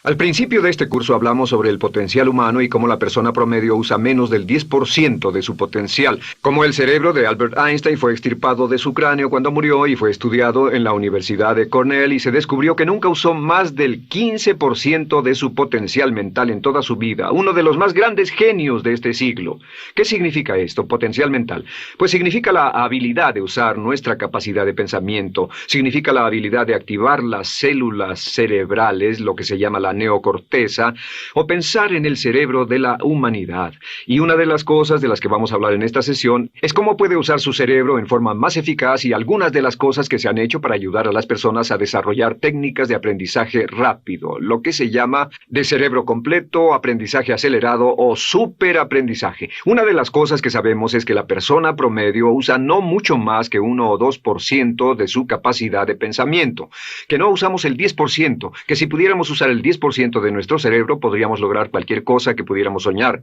Al principio de este curso hablamos sobre el potencial humano y cómo la persona promedio usa menos del 10% de su potencial, cómo el cerebro de Albert Einstein fue extirpado de su cráneo cuando murió y fue estudiado en la Universidad de Cornell y se descubrió que nunca usó más del 15% de su potencial mental en toda su vida, uno de los más grandes genios de este siglo. ¿Qué significa esto, potencial mental? Pues significa la habilidad de usar nuestra capacidad de pensamiento, significa la habilidad de activar las células cerebrales, lo que se llama la neocorteza, o pensar en el cerebro de la humanidad. Y una de las cosas de las que vamos a hablar en esta sesión es cómo puede usar su cerebro en forma más eficaz y algunas de las cosas que se han hecho para ayudar a las personas a desarrollar técnicas de aprendizaje rápido, lo que se llama de cerebro completo, aprendizaje acelerado o superaprendizaje. Una de las cosas que sabemos es que la persona promedio usa no mucho más que 1 o 2% de su capacidad de pensamiento, que no usamos el 10%, que si pudiéramos usar el 10% de nuestro cerebro podríamos lograr cualquier cosa que pudiéramos soñar.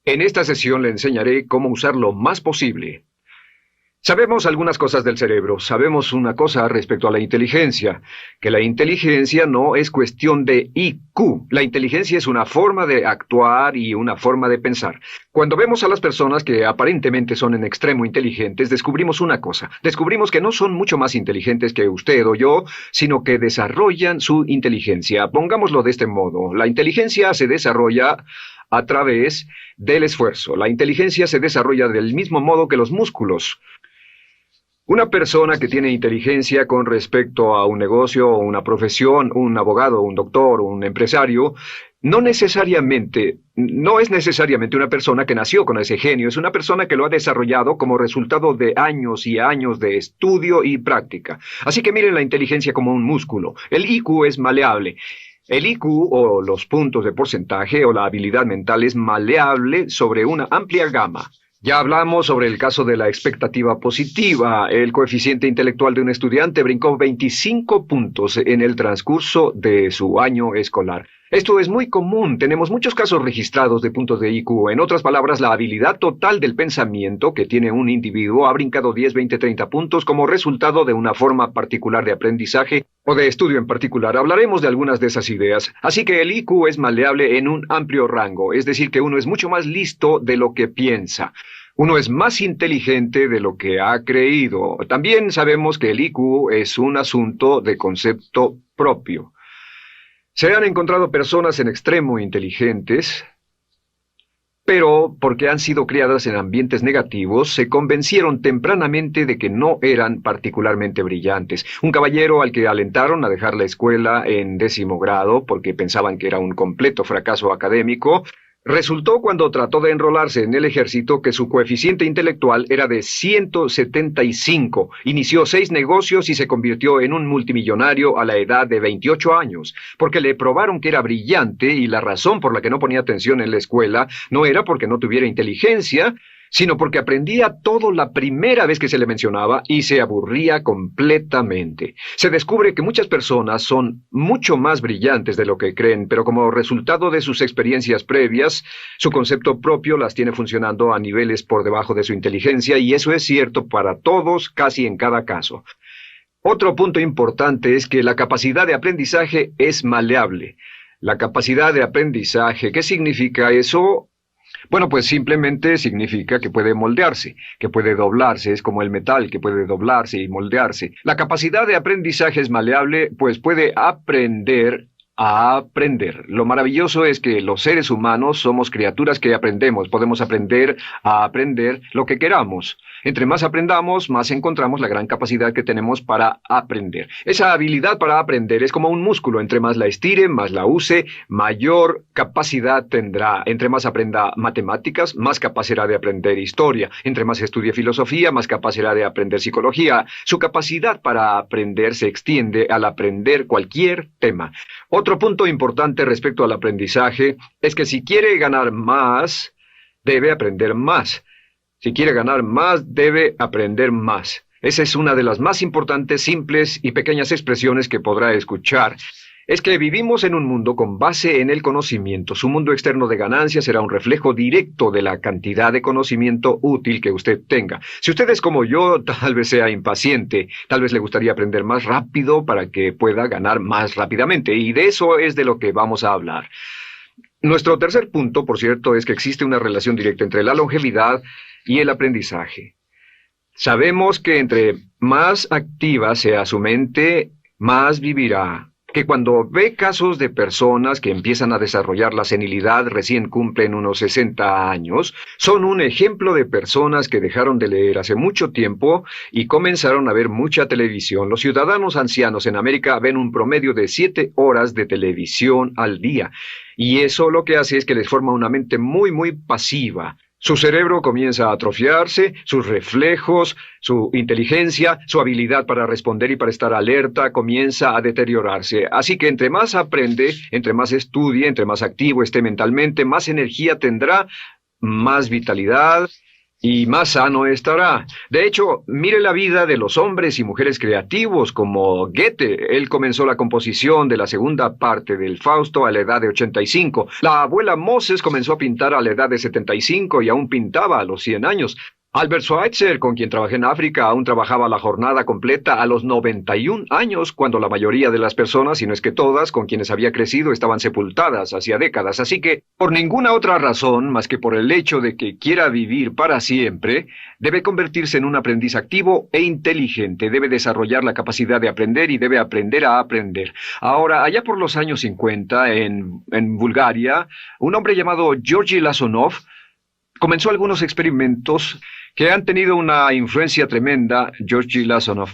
En esta sesión le enseñaré cómo usar lo más posible. Sabemos algunas cosas del cerebro. Sabemos una cosa respecto a la inteligencia, que la inteligencia no es cuestión de IQ. La inteligencia es una forma de actuar y una forma de pensar. Cuando vemos a las personas que aparentemente son en extremo inteligentes, descubrimos una cosa. Descubrimos que no son mucho más inteligentes que usted o yo, sino que desarrollan su inteligencia. Pongámoslo de este modo. La inteligencia se desarrolla a través del esfuerzo. La inteligencia se desarrolla del mismo modo que los músculos. Una persona que tiene inteligencia con respecto a un negocio o una profesión, un abogado, un doctor, un empresario, no es necesariamente una persona que nació con ese genio, es una persona que lo ha desarrollado como resultado de años y años de estudio y práctica. Así que miren la inteligencia como un músculo. El IQ es maleable. El IQ, o los puntos de porcentaje, o la habilidad mental es maleable sobre una amplia gama. Ya hablamos sobre el caso de la expectativa positiva. El coeficiente intelectual de un estudiante brincó 25 puntos en el transcurso de su año escolar. Esto es muy común. Tenemos muchos casos registrados de puntos de IQ. En otras palabras, la habilidad total del pensamiento que tiene un individuo ha brincado 10, 20, 30 puntos como resultado de una forma particular de aprendizaje o de estudio en particular. Hablaremos de algunas de esas ideas. Así que el IQ es maleable en un amplio rango, es decir, que uno es mucho más listo de lo que piensa. Uno es más inteligente de lo que ha creído. También sabemos que el IQ es un asunto de concepto propio. Se han encontrado personas en extremo inteligentes, pero porque han sido criadas en ambientes negativos, se convencieron tempranamente de que no eran particularmente brillantes. Un caballero al que alentaron a dejar la escuela en 10º grado porque pensaban que era un completo fracaso académico, resultó cuando trató de enrolarse en el ejército que su coeficiente intelectual era de 175. Inició 6 negocios y se convirtió en un multimillonario a la edad de 28 años, porque le probaron que era brillante y la razón por la que no ponía atención en la escuela no era porque no tuviera inteligencia, sino porque aprendía todo la primera vez que se le mencionaba y se aburría completamente. Se descubre que muchas personas son mucho más brillantes de lo que creen, pero como resultado de sus experiencias previas, su concepto propio las tiene funcionando a niveles por debajo de su inteligencia, y eso es cierto para todos, casi en cada caso. Otro punto importante es que la capacidad de aprendizaje es maleable. La capacidad de aprendizaje, ¿qué significa eso? Bueno, pues simplemente significa que puede moldearse, que puede doblarse, es como el metal que puede doblarse y moldearse. La capacidad de aprendizaje es maleable, pues puede aprender a aprender. Lo maravilloso es que los seres humanos somos criaturas que aprendemos, podemos aprender a aprender lo que queramos. Entre más aprendamos, más encontramos la gran capacidad que tenemos para aprender. Esa habilidad para aprender es como un músculo. Entre más la estire, más la use, mayor capacidad tendrá. Entre más aprenda matemáticas, más capaz será de aprender historia. Entre más estudie filosofía, más capaz será de aprender psicología. Su capacidad para aprender se extiende al aprender cualquier tema. Otro punto importante respecto al aprendizaje es que si quiere ganar más, debe aprender más. Si quiere ganar más, debe aprender más. Esa es una de las más importantes, simples y pequeñas expresiones que podrá escuchar. es que vivimos en un mundo con base en el conocimiento. Su mundo externo de ganancias será un reflejo directo de la cantidad de conocimiento útil que usted tenga. Si usted es como yo, tal vez sea impaciente, tal vez le gustaría aprender más rápido para que pueda ganar más rápidamente, y de eso es de lo que vamos a hablar. Nuestro tercer punto, por cierto, es que existe una relación directa entre la longevidad y el aprendizaje. Sabemos que entre más activa sea su mente, más vivirá. Que cuando ve casos de personas que empiezan a desarrollar la senilidad recién cumplen unos 60 años, son un ejemplo de personas que dejaron de leer hace mucho tiempo y comenzaron a ver mucha televisión. Los ciudadanos ancianos en América ven un promedio de 7 horas de televisión al día, y eso lo que hace es que les forma una mente muy pasiva. Su cerebro comienza a atrofiarse, sus reflejos, su inteligencia, su habilidad para responder y para estar alerta comienza a deteriorarse. Así que entre más aprende, entre más estudie, entre más activo esté mentalmente, más energía tendrá, más vitalidad y más sano estará. De hecho, mire la vida de los hombres y mujeres creativos como Goethe. Él comenzó la composición de la segunda parte del Fausto a la edad de 85. La abuela Moses comenzó a pintar a la edad de 75 y aún pintaba a los 100 años. Albert Schweitzer, con quien trabajé en África, aún trabajaba la jornada completa a los 91 años, cuando la mayoría de las personas, si no es que todas, con quienes había crecido, estaban sepultadas hacía décadas. Así que, por ninguna otra razón, más que por el hecho de que quiera vivir para siempre, debe convertirse en un aprendiz activo e inteligente. Debe desarrollar la capacidad de aprender y debe aprender a aprender. Ahora, allá por los años 50, en Bulgaria, un hombre llamado Georgy Lasonov comenzó algunos experimentos que han tenido una influencia tremenda, Georgy Lasonov,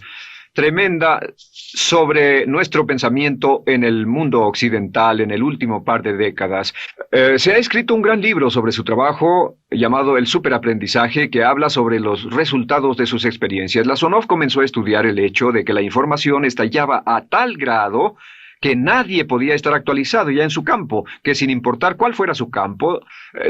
tremenda sobre nuestro pensamiento en el mundo occidental en el último par de décadas. Se ha escrito un gran libro sobre su trabajo llamado El Superaprendizaje, que habla sobre los resultados de sus experiencias. Lasonov comenzó a estudiar el hecho de que la información estallaba a tal grado que nadie podía estar actualizado ya en su campo, que sin importar cuál fuera su campo,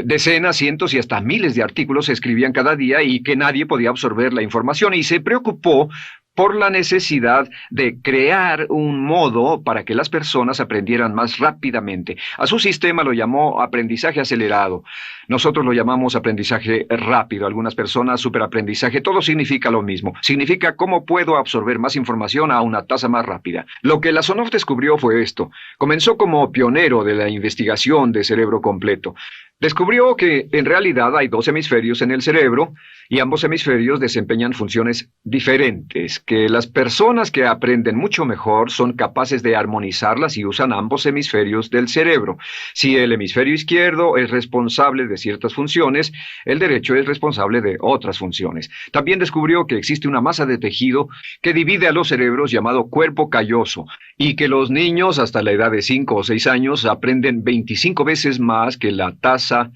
decenas, cientos y hasta miles de artículos se escribían cada día y que nadie podía absorber la información, y se preocupó por la necesidad de crear un modo para que las personas aprendieran más rápidamente. A su sistema lo llamó aprendizaje acelerado. Nosotros lo llamamos aprendizaje rápido. Algunas personas superaprendizaje. Todo significa lo mismo. Significa cómo puedo absorber más información a una tasa más rápida. Lo que Lasonov descubrió fue esto. Comenzó como pionero de la investigación de cerebro completo. Descubrió que en realidad hay 2 hemisferios en el cerebro y ambos hemisferios desempeñan funciones diferentes, que las personas que aprenden mucho mejor son capaces de armonizarlas y usan ambos hemisferios del cerebro. Si el hemisferio izquierdo es responsable de ciertas funciones, el derecho es responsable de otras funciones. También descubrió que existe una masa de tejido que divide a los cerebros llamado cuerpo calloso, y que los niños hasta la edad de 5 o 6 años aprenden 25 veces más que la tasa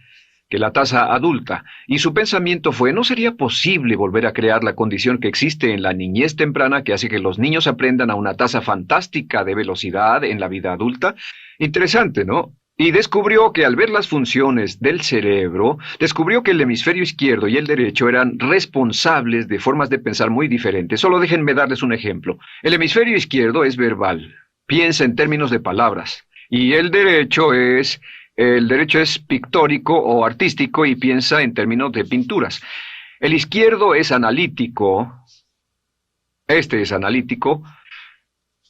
adulta, y su pensamiento fue: ¿no sería posible volver a crear la condición que existe en la niñez temprana que hace que los niños aprendan a una tasa fantástica de velocidad en la vida adulta? Interesante, ¿no? Y descubrió que al ver las funciones del cerebro, descubrió que el hemisferio izquierdo y el derecho eran responsables de formas de pensar muy diferentes. Solo déjenme darles un ejemplo. El hemisferio izquierdo es verbal, piensa en términos de palabras, y el derecho es pictórico o artístico y piensa en términos de pinturas. El izquierdo es analítico, este es analítico,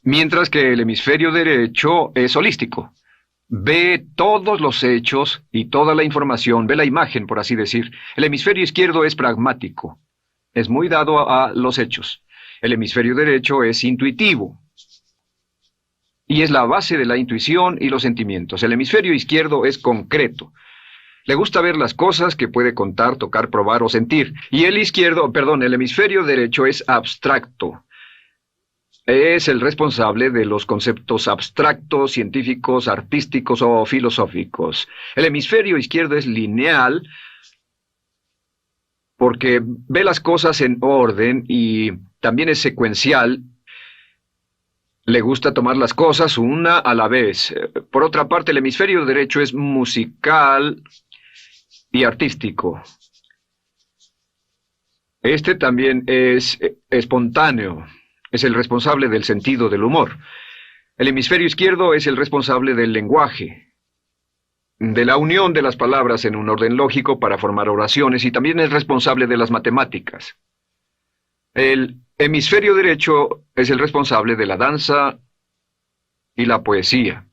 mientras que el hemisferio derecho es holístico. Ve todos los hechos y toda la información, ve la imagen, por así decir. El hemisferio izquierdo es pragmático, es muy dado a los hechos. El hemisferio derecho es intuitivo, y es la base de la intuición y los sentimientos. El hemisferio izquierdo es concreto. Le gusta ver las cosas que puede contar, tocar, probar o sentir. Y el hemisferio derecho es abstracto. Es el responsable de los conceptos abstractos, científicos, artísticos o filosóficos. El hemisferio izquierdo es lineal porque ve las cosas en orden y también es secuencial. Le gusta tomar las cosas una a la vez. Por otra parte, el hemisferio derecho es musical y artístico. Este también es espontáneo. Es el responsable del sentido del humor. El hemisferio izquierdo es el responsable del lenguaje, de la unión de las palabras en un orden lógico para formar oraciones, y también es responsable de las matemáticas. El hemisferio derecho es el responsable de la danza y la poesía.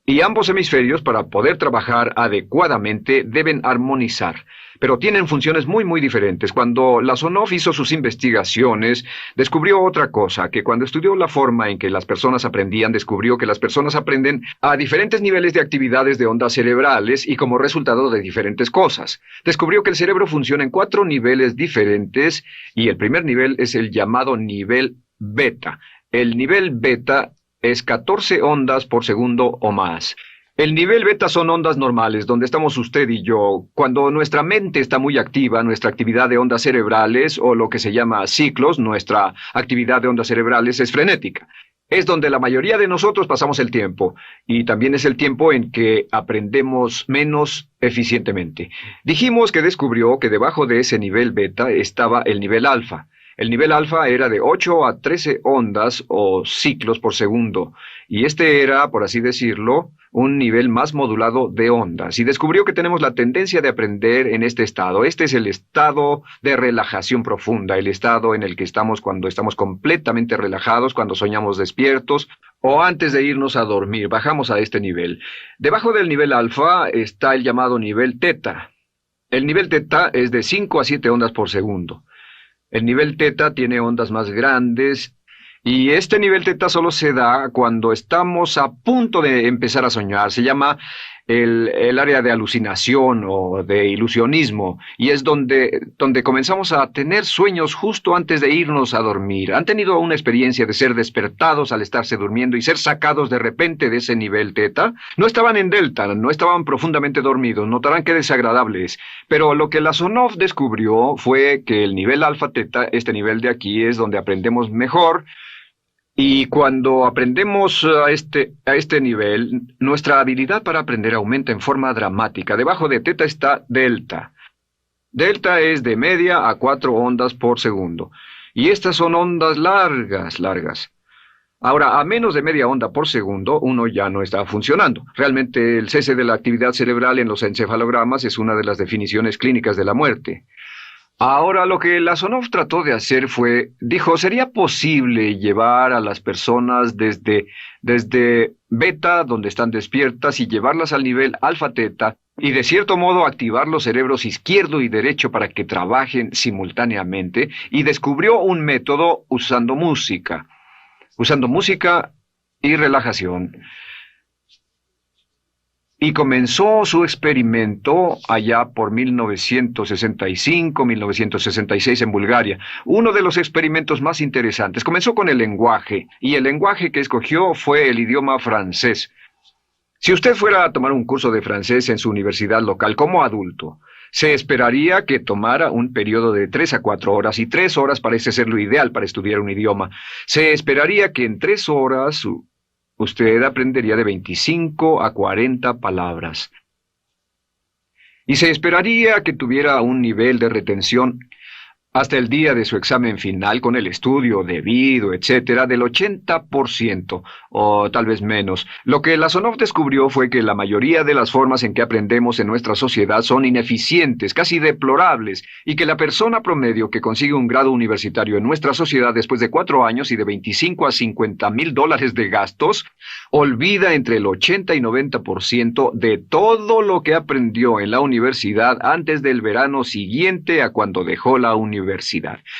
Y ambos hemisferios, para poder trabajar adecuadamente, deben armonizar, pero tienen funciones muy diferentes. Cuando Lasonov hizo sus investigaciones, descubrió otra cosa, que cuando estudió la forma en que las personas aprendían, descubrió que las personas aprenden a diferentes niveles de actividades de ondas cerebrales y como resultado de diferentes cosas. Descubrió que el cerebro funciona en 4 niveles diferentes, y el primer nivel es el llamado nivel beta. El nivel beta es 14 ondas por segundo o más. El nivel beta son ondas normales, donde estamos usted y yo. Cuando nuestra mente está muy activa, nuestra actividad de ondas cerebrales, o lo que se llama ciclos, nuestra actividad de ondas cerebrales es frenética. Es donde la mayoría de nosotros pasamos el tiempo, y también es el tiempo en que aprendemos menos eficientemente. Dijimos que descubrió que debajo de ese nivel beta estaba el nivel alfa. El nivel alfa era de 8 a 13 ondas o ciclos por segundo, y este era, por así decirlo, un nivel más modulado de ondas, y descubrió que tenemos la tendencia de aprender en este estado. Este es el estado de relajación profunda, el estado en el que estamos cuando estamos completamente relajados, cuando soñamos despiertos, o antes de irnos a dormir. Bajamos a este nivel. Debajo del nivel alfa está el llamado nivel teta. El nivel teta es de 5 a 7 ondas por segundo. El nivel teta tiene ondas más grandes, y este nivel teta solo se da cuando estamos a punto de empezar a soñar. Se llama el área de alucinación o de ilusionismo, y es donde comenzamos a tener sueños justo antes de irnos a dormir. ¿Han tenido una experiencia de ser despertados al estarse durmiendo y ser sacados de repente de ese nivel teta? No estaban en delta, no estaban profundamente dormidos, notarán qué desagradable es. Pero lo que Lasonov descubrió fue que el nivel alfa teta, este nivel de aquí, es donde aprendemos mejor. Y cuando aprendemos a este nivel, nuestra habilidad para aprender aumenta en forma dramática. Debajo de teta está delta. Delta es de media a 4 ondas por segundo. Y estas son ondas largas. Ahora, a menos de media onda por segundo, uno ya no está funcionando. Realmente el cese de la actividad cerebral en los encefalogramas es una de las definiciones clínicas de la muerte. Ahora, lo que Lasonov trató de hacer dijo, ¿sería posible llevar a las personas desde beta, donde están despiertas, y llevarlas al nivel alfa-teta, y de cierto modo activar los cerebros izquierdo y derecho para que trabajen simultáneamente? Y descubrió un método usando música y relajación. Y comenzó su experimento allá por 1965, 1966 en Bulgaria. Uno de los experimentos más interesantes. Comenzó con el lenguaje, y el lenguaje que escogió fue el idioma francés. Si usted fuera a tomar un curso de francés en su universidad local como adulto, se esperaría que tomara un periodo de 3 a 4 horas, y 3 horas parece ser lo ideal para estudiar un idioma. Se esperaría que en 3 horas usted aprendería de 25 a 40 palabras. Y se esperaría que tuviera un nivel de retención hasta el día de su examen final, con el estudio debido, etcétera, del 80%, o tal vez menos. Lo que Lasonov descubrió fue que la mayoría de las formas en que aprendemos en nuestra sociedad son ineficientes, casi deplorables, y que la persona promedio que consigue un grado universitario en nuestra sociedad después de 4 años y de 25 a 50 mil dólares de gastos, olvida entre el 80 y 90% de todo lo que aprendió en la universidad antes del verano siguiente a cuando dejó la universidad.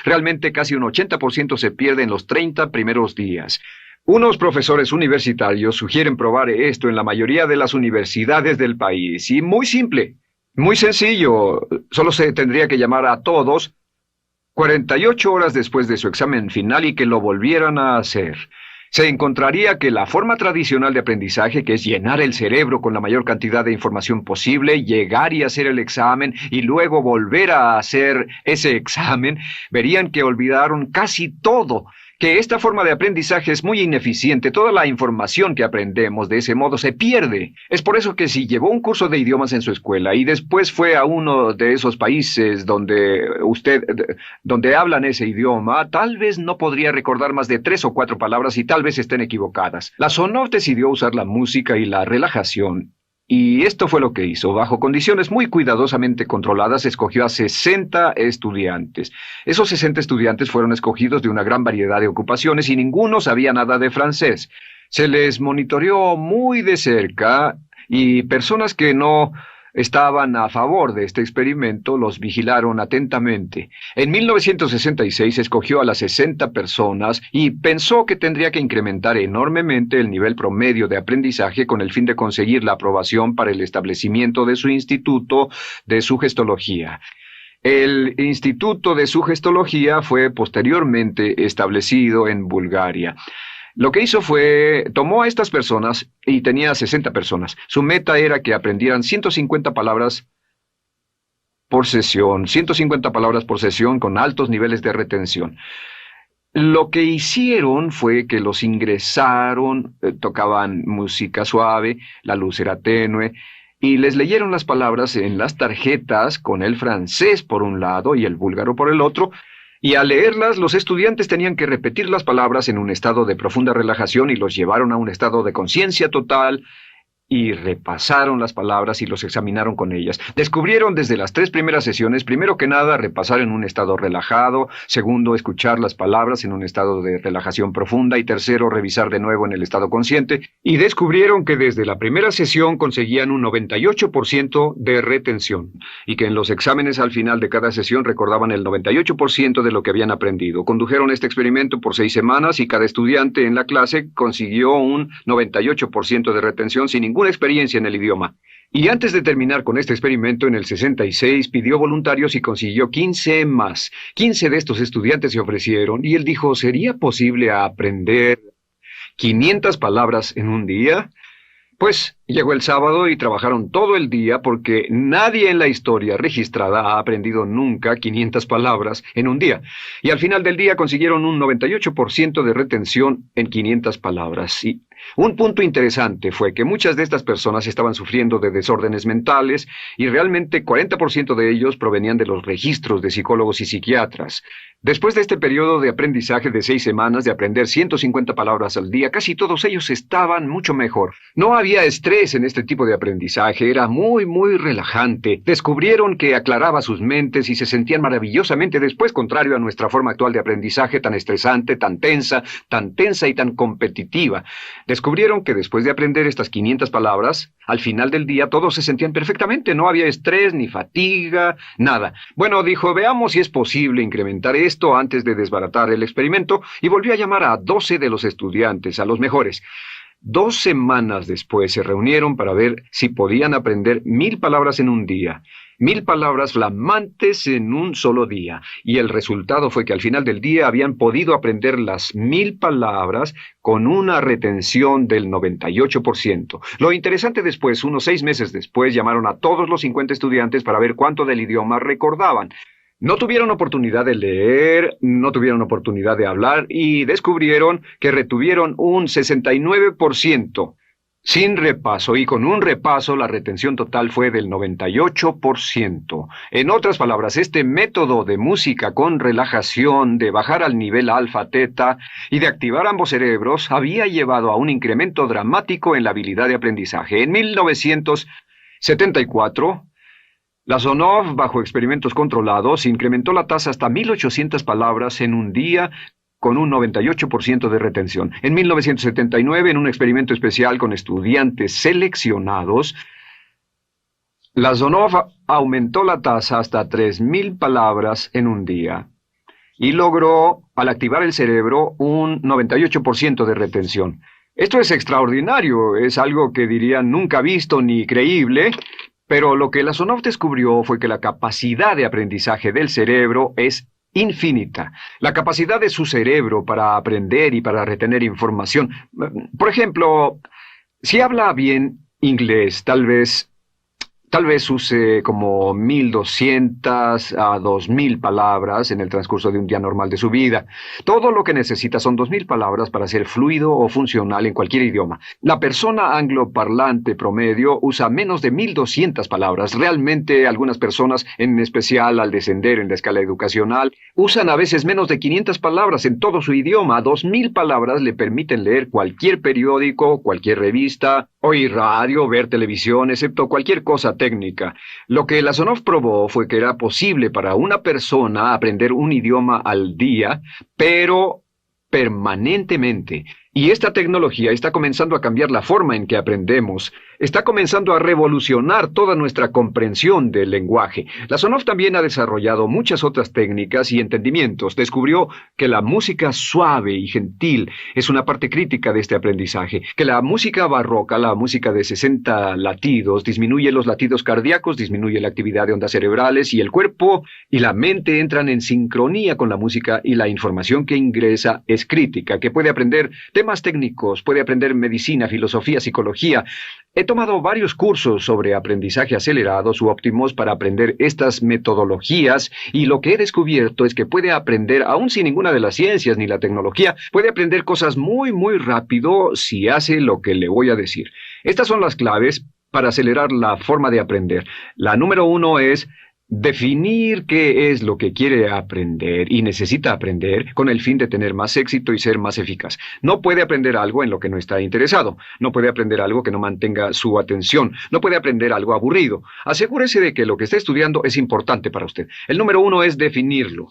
Realmente casi un 80% se pierde en los 30 primeros días. Unos profesores universitarios sugieren probar esto en la mayoría de las universidades del país. Y muy simple, muy sencillo. Solo se tendría que llamar a todos 48 horas después de su examen final y que lo volvieran a hacer. Se encontraría que la forma tradicional de aprendizaje, que es llenar el cerebro con la mayor cantidad de información posible, llegar y hacer el examen y luego volver a hacer ese examen, verían que olvidaron casi todo. que esta forma de aprendizaje es muy ineficiente. Toda la información que aprendemos de ese modo se pierde. Es por eso que si llevó un curso de idiomas en su escuela y después fue a uno de esos países donde hablan ese idioma, tal vez no podría recordar más de 3 o 4 palabras y tal vez estén equivocadas. La Sonov decidió usar la música y la relajación. Y esto fue lo que hizo. Bajo condiciones muy cuidadosamente controladas, escogió a 60 estudiantes. Esos 60 estudiantes fueron escogidos de una gran variedad de ocupaciones y ninguno sabía nada de francés. Se les monitoreó muy de cerca y personas que no estaban a favor de este experimento los vigilaron atentamente. En 1966 escogió a las 60 personas y pensó que tendría que incrementar enormemente el nivel promedio de aprendizaje con el fin de conseguir la aprobación para el establecimiento de su instituto de sugestología. El Instituto de Sugestología fue posteriormente establecido en Bulgaria. Lo que hizo fue, tomó a estas personas, y tenía 60 personas. Su meta era que aprendieran 150 palabras por sesión, 150 palabras por sesión con altos niveles de retención. Lo que hicieron fue que los ingresaron, tocaban música suave, la luz era tenue, y les leyeron las palabras en las tarjetas con el francés por un lado y el búlgaro por el otro. Y al leerlas, los estudiantes tenían que repetir las palabras en un estado de profunda relajación y los llevaron a un estado de conciencia total y repasaron las palabras y los examinaron con ellas. Descubrieron desde las 3 primeras sesiones, primero que nada, repasar en un estado relajado, segundo, escuchar las palabras en un estado de relajación profunda y tercero, revisar de nuevo en el estado consciente. Y descubrieron que desde la primera sesión conseguían un 98% de retención y que en los exámenes al final de cada sesión recordaban el 98% de lo que habían aprendido. Condujeron este experimento por 6 semanas y cada estudiante en la clase consiguió un 98% de retención sin ninguna experiencia en el idioma. Y antes de terminar con este experimento, en el 66 pidió voluntarios y consiguió 15 más. 15 de estos estudiantes se ofrecieron y él dijo, ¿sería posible aprender 500 palabras en un día? Pues llegó el sábado y trabajaron todo el día porque nadie en la historia registrada ha aprendido nunca 500 palabras en un día. Y al final del día consiguieron un 98% de retención en 500 palabras. Y un punto interesante fue que muchas de estas personas estaban sufriendo de desórdenes mentales y realmente 40% de ellos provenían de los registros de psicólogos y psiquiatras. Después de este periodo de aprendizaje de 6 semanas de aprender 150 palabras al día, casi todos ellos estaban mucho mejor. No había estrés en este tipo de aprendizaje, era muy relajante. Descubrieron que aclaraba sus mentes y se sentían maravillosamente después, contrario a nuestra forma actual de aprendizaje tan estresante, tan tensa y tan competitiva. Descubrieron que después de aprender estas 500 palabras, al final del día todos se sentían perfectamente, no había estrés ni fatiga, nada. Bueno, dijo, veamos si es posible incrementar esto antes de desbaratar el experimento, y volvió a llamar a 12 de los estudiantes, a los mejores. 2 semanas después se reunieron para ver si podían aprender 1000 palabras en un día. 1000 palabras flamantes en un solo día. Y el resultado fue que al final del día habían podido aprender las 1000 palabras con una retención del 98%. Lo interesante después, unos 6 meses después, llamaron a todos los 50 estudiantes para ver cuánto del idioma recordaban. No tuvieron oportunidad de leer, no tuvieron oportunidad de hablar y descubrieron que retuvieron un 69%. Sin repaso, y con un repaso la retención total fue del 98%. En otras palabras, este método de música con relajación, de bajar al nivel alfa-teta y de activar ambos cerebros, había llevado a un incremento dramático en la habilidad de aprendizaje. En 1974, la Sonov, bajo experimentos controlados, incrementó la tasa hasta 1800 palabras en un día, con un 98% de retención. En 1979, en un experimento especial con estudiantes seleccionados, la Sonov aumentó la tasa hasta 3000 palabras en un día y logró, al activar el cerebro, un 98% de retención. Esto es extraordinario, es algo que dirían nunca visto ni creíble, pero lo que la Sonov descubrió fue que la capacidad de aprendizaje del cerebro es infinita. La capacidad de su cerebro para aprender y para retener información. Por ejemplo, si habla bien inglés, tal vez Tal vez use como 1.200 a 2.000 palabras en el transcurso de un día normal de su vida. Todo lo que necesita son 2.000 palabras para ser fluido o funcional en cualquier idioma. La persona angloparlante promedio usa menos de 1.200 palabras. Realmente algunas personas, en especial al descender en la escala educacional, usan a veces menos de 500 palabras en todo su idioma. 2.000 palabras le permiten leer cualquier periódico, cualquier revista, oír radio, ver televisión, excepto cualquier cosa técnica. Lo que Lasonov probó fue que era posible para una persona aprender un idioma al día, pero permanentemente. Y esta tecnología está comenzando a cambiar la forma en que aprendemos. Está comenzando a revolucionar toda nuestra comprensión del lenguaje. Lasonov también ha desarrollado muchas otras técnicas y entendimientos. Descubrió que la música suave y gentil es una parte crítica de este aprendizaje, que la música barroca, la música de 60 latidos, disminuye los latidos cardíacos, disminuye la actividad de ondas cerebrales y el cuerpo y la mente entran en sincronía con la música y la información que ingresa es crítica, que puede aprender temas técnicos, puede aprender medicina, filosofía, psicología. He tomado varios cursos sobre aprendizaje acelerado u óptimos para aprender estas metodologías y lo que he descubierto es que puede aprender, aún sin ninguna de las ciencias ni la tecnología, puede aprender cosas muy rápido si hace lo que le voy a decir. Estas son las claves para acelerar la forma de aprender. La número 1 es definir qué es lo que quiere aprender y necesita aprender con el fin de tener más éxito y ser más eficaz. No puede aprender algo en lo que no está interesado. No puede aprender algo que no mantenga su atención. No puede aprender algo aburrido. Asegúrese de que lo que está estudiando es importante para usted. El número 1 es definirlo.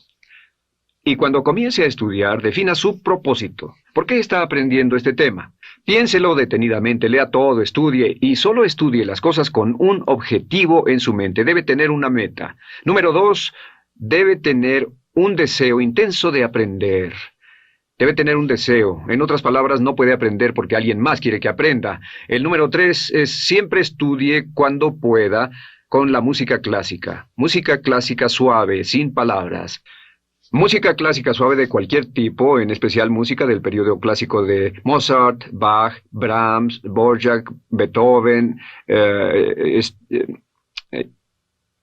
Y cuando comience a estudiar, defina su propósito. ¿Por qué está aprendiendo este tema? Piénselo detenidamente, lea todo, estudie y solo estudie las cosas con un objetivo en su mente. Debe tener una meta. Número 2, debe tener un deseo intenso de aprender. Debe tener un deseo. En otras palabras, no puede aprender porque alguien más quiere que aprenda. El número 3 es siempre estudie cuando pueda con la música clásica. Música clásica suave, sin palabras. Música clásica suave de cualquier tipo, en especial música del periodo clásico de Mozart, Bach, Brahms, Dvorak, Beethoven,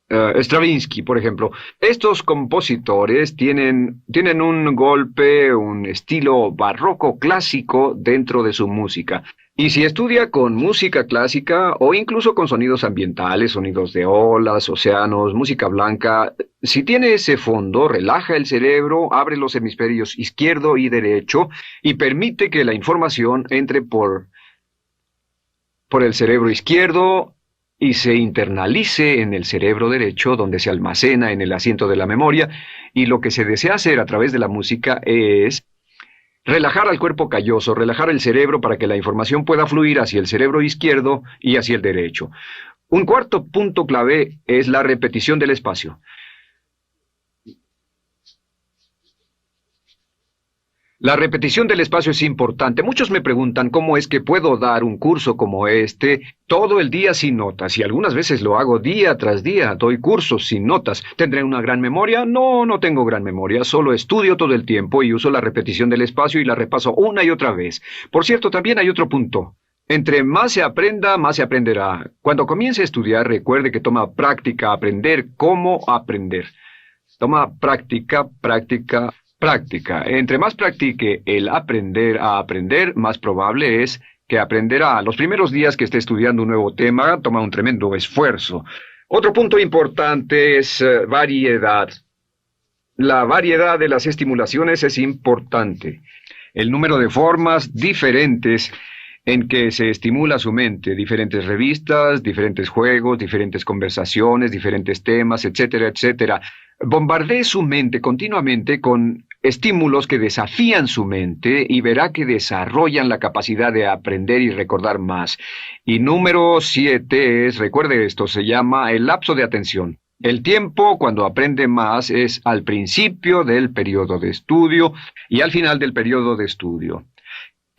Stravinsky, por ejemplo. Estos compositores tienen un golpe, un estilo barroco clásico dentro de su música. Y si estudia con música clásica o incluso con sonidos ambientales, sonidos de olas, océanos, música blanca, si tiene ese fondo, relaja el cerebro, abre los hemisferios izquierdo y derecho y permite que la información entre por el cerebro izquierdo y se internalice en el cerebro derecho, donde se almacena en el asiento de la memoria, y lo que se desea hacer a través de la música es relajar al cuerpo calloso, relajar el cerebro para que la información pueda fluir hacia el cerebro izquierdo y hacia el derecho. Un cuarto punto clave es la repetición del espacio. La repetición del espacio es importante. Muchos me preguntan cómo es que puedo dar un curso como este todo el día sin notas, y algunas veces lo hago día tras día, doy cursos sin notas. ¿Tendré una gran memoria? No, no tengo gran memoria, solo estudio todo el tiempo y uso la repetición del espacio y la repaso una y otra vez. Por cierto, también hay otro punto. Entre más se aprenda, más se aprenderá. Cuando comience a estudiar, recuerde que toma práctica aprender cómo aprender. Toma práctica. Práctica. Entre más practique el aprender a aprender, más probable es que aprenderá. Los primeros días que esté estudiando un nuevo tema, toma un tremendo esfuerzo. Otro punto importante es variedad. La variedad de las estimulaciones es importante. El número de formas diferentes en que se estimula su mente, diferentes revistas, diferentes juegos, diferentes conversaciones, diferentes temas, etcétera, etcétera. Bombardee su mente continuamente con estímulos que desafían su mente y verá que desarrollan la capacidad de aprender y recordar más. Y número 7 es, recuerde esto, se llama el lapso de atención. El tiempo, cuando aprende más, es al principio del periodo de estudio y al final del periodo de estudio.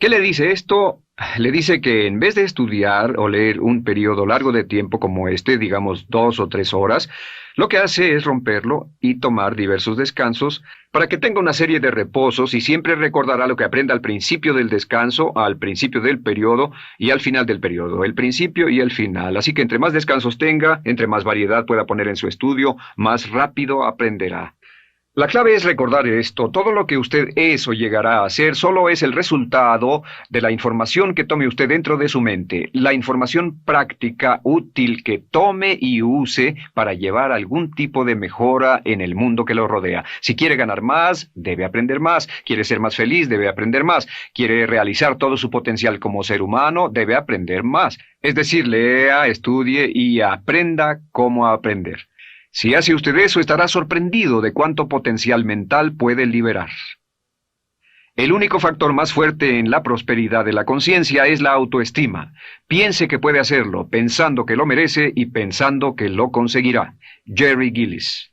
¿Qué le dice esto? Le dice que en vez de estudiar o leer un periodo largo de tiempo como este, digamos 2 o 3 horas, lo que hace es romperlo y tomar diversos descansos para que tenga una serie de reposos y siempre recordará lo que aprenda al principio del descanso, al principio del periodo y al final del periodo, el principio y el final. Así que entre más descansos tenga, entre más variedad pueda poner en su estudio, más rápido aprenderá. La clave es recordar esto. Todo lo que usted es o llegará a hacer solo es el resultado de la información que tome usted dentro de su mente, la información práctica, útil que tome y use para llevar algún tipo de mejora en el mundo que lo rodea. Si quiere ganar más, debe aprender más. Quiere ser más feliz, debe aprender más. Quiere realizar todo su potencial como ser humano, debe aprender más. Es decir, lea, estudie y aprenda cómo aprender. Si hace usted eso, estará sorprendido de cuánto potencial mental puede liberar. El único factor más fuerte en la prosperidad de la conciencia es la autoestima. Piense que puede hacerlo, pensando que lo merece y pensando que lo conseguirá. Jerry Gillis.